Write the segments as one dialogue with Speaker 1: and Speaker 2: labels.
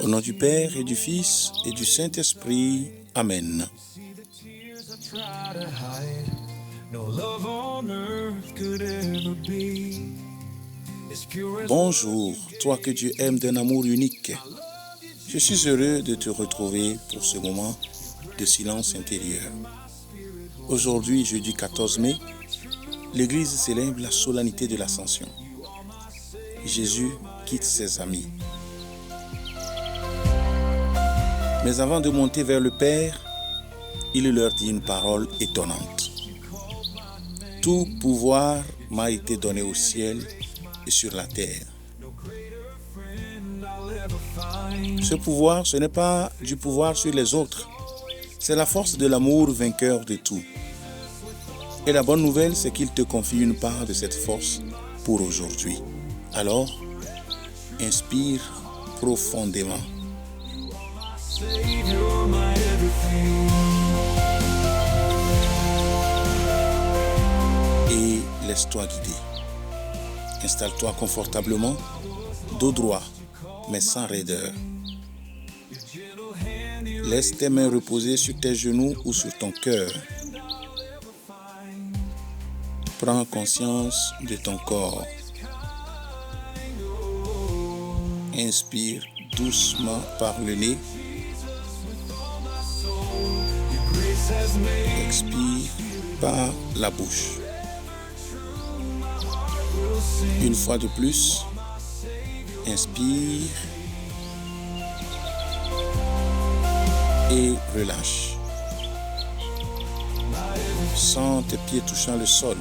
Speaker 1: Au nom du Père et du Fils et du Saint-Esprit. Amen. Bonjour, toi que Dieu aime d'un amour unique. Je suis heureux de te retrouver pour ce moment de silence intérieur. Aujourd'hui, jeudi 14 mai, l'Église célèbre la solennité de l'Ascension. Jésus quitte ses amis. Mais avant de monter vers le Père, il leur dit une parole étonnante. Tout pouvoir m'a été donné au ciel et sur la terre. Ce pouvoir, ce n'est pas du pouvoir sur les autres. C'est la force de l'amour vainqueur de tout. Et la bonne nouvelle, c'est qu'il te confie une part de cette force pour aujourd'hui. Alors, inspire profondément. Et laisse-toi guider. Installe-toi confortablement, dos droit, mais sans raideur. Laisse tes mains reposer sur tes genoux ou sur ton cœur. Prends conscience de ton corps. Inspire doucement par le nez. Expire par la bouche. Une fois de plus, inspire et relâche. Sens tes pieds touchant le sol.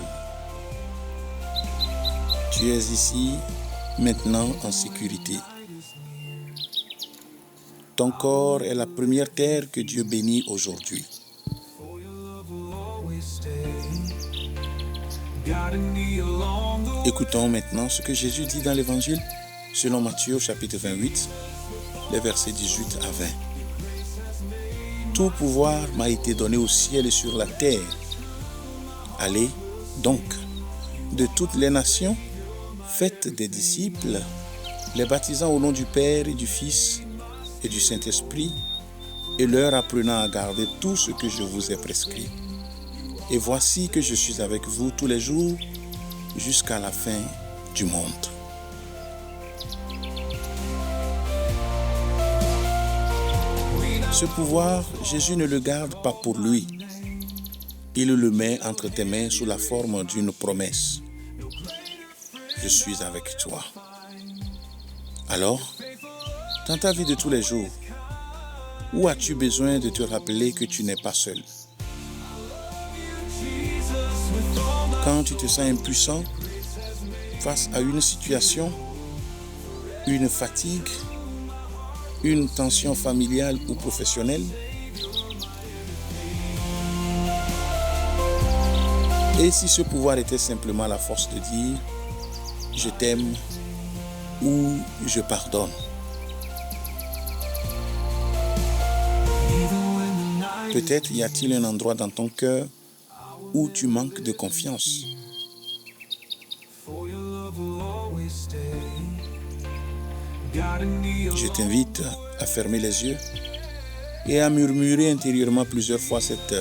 Speaker 1: Tu es ici, maintenant en sécurité. Ton corps est la première terre que Dieu bénit aujourd'hui. Écoutons maintenant ce que Jésus dit dans l'Évangile selon Matthieu chapitre 28, les versets 18 à 20. Tout pouvoir m'a été donné au ciel et sur la terre. Allez donc de toutes les nations, faites des disciples, les baptisant au nom du Père et du Fils et du Saint-Esprit, et leur apprenant à garder tout ce que je vous ai prescrit. Et voici que je suis avec vous tous les jours jusqu'à la fin du monde. Ce pouvoir, Jésus ne le garde pas pour lui. Il le met entre tes mains sous la forme d'une promesse. Je suis avec toi. Alors, dans ta vie de tous les jours, où as-tu besoin de te rappeler que tu n'es pas seul? Quand tu te sens impuissant face à une situation, une fatigue, une tension familiale ou professionnelle, et si ce pouvoir était simplement la force de dire « je t'aime » ou « je pardonne ». Peut-être y a-t-il un endroit dans ton cœur où tu manques de confiance. Je t'invite à fermer les yeux et à murmurer intérieurement plusieurs fois cette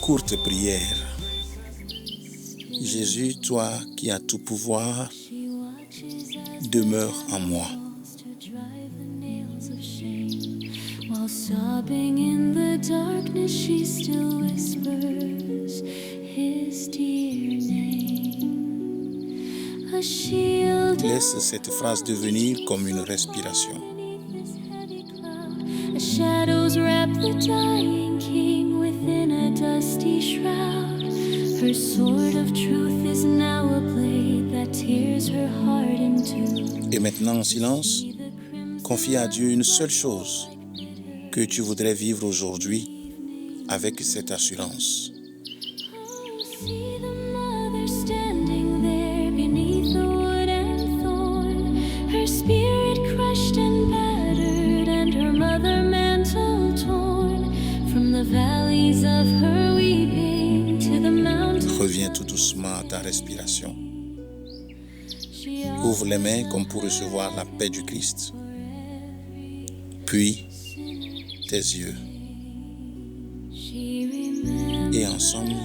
Speaker 1: courte prière. Jésus, toi qui as tout pouvoir, demeure en moi. Sobbing in the darkness, she still whispers his dear name. A shield. Laisse cette phrase devenir comme une respiration. A shadows wrap the dying king within a dusty shroud. Her sword of truth is now a blade that tears her heart in two. Et maintenant en silence, confie à Dieu une seule chose que tu voudrais vivre aujourd'hui avec cette assurance. Reviens tout doucement à ta respiration. Ouvre les mains comme pour recevoir la paix du Christ. puis tes yeux. Et ensemble,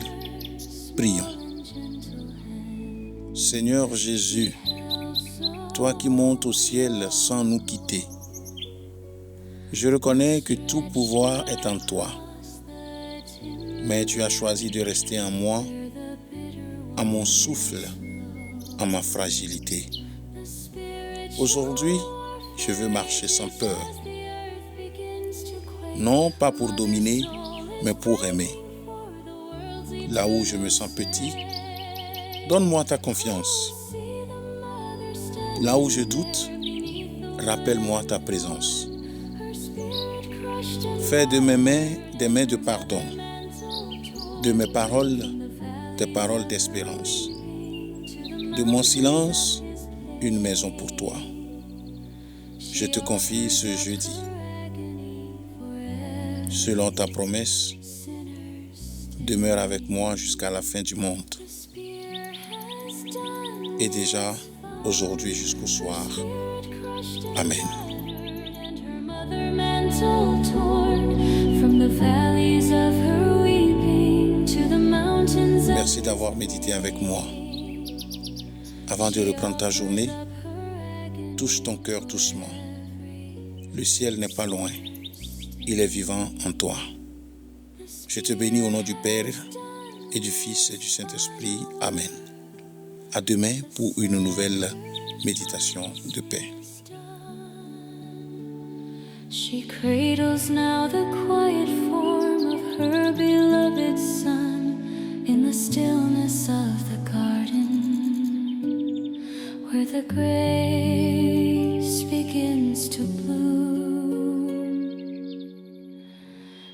Speaker 1: prions. Seigneur Jésus, toi qui montes au ciel sans nous quitter, je reconnais que tout pouvoir est en toi, mais tu as choisi de rester en moi, à mon souffle, à ma fragilité. Aujourd'hui, je veux marcher sans peur, non pas pour dominer, mais pour aimer. Là où je me sens petit, donne-moi ta confiance. Là où je doute, rappelle-moi ta présence. Fais de mes mains des mains de pardon, de mes paroles des paroles d'espérance, de mon silence une maison pour toi. Je te confie ce jeudi. Selon ta promesse, demeure avec moi jusqu'à la fin du monde. Et déjà, aujourd'hui jusqu'au soir. Amen. Merci d'avoir médité avec moi. Avant de reprendre ta journée, touche ton cœur doucement. Le ciel n'est pas loin. Il est vivant en toi. Je te bénis au nom du Père et du Fils et du Saint-Esprit. Amen. À demain pour une nouvelle méditation de paix.
Speaker 2: She cradles now the quiet form of her beloved son in the stillness of the garden, where the grace begins to bloom.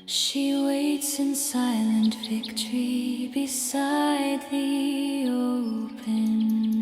Speaker 2: She waits in silent victory beside the open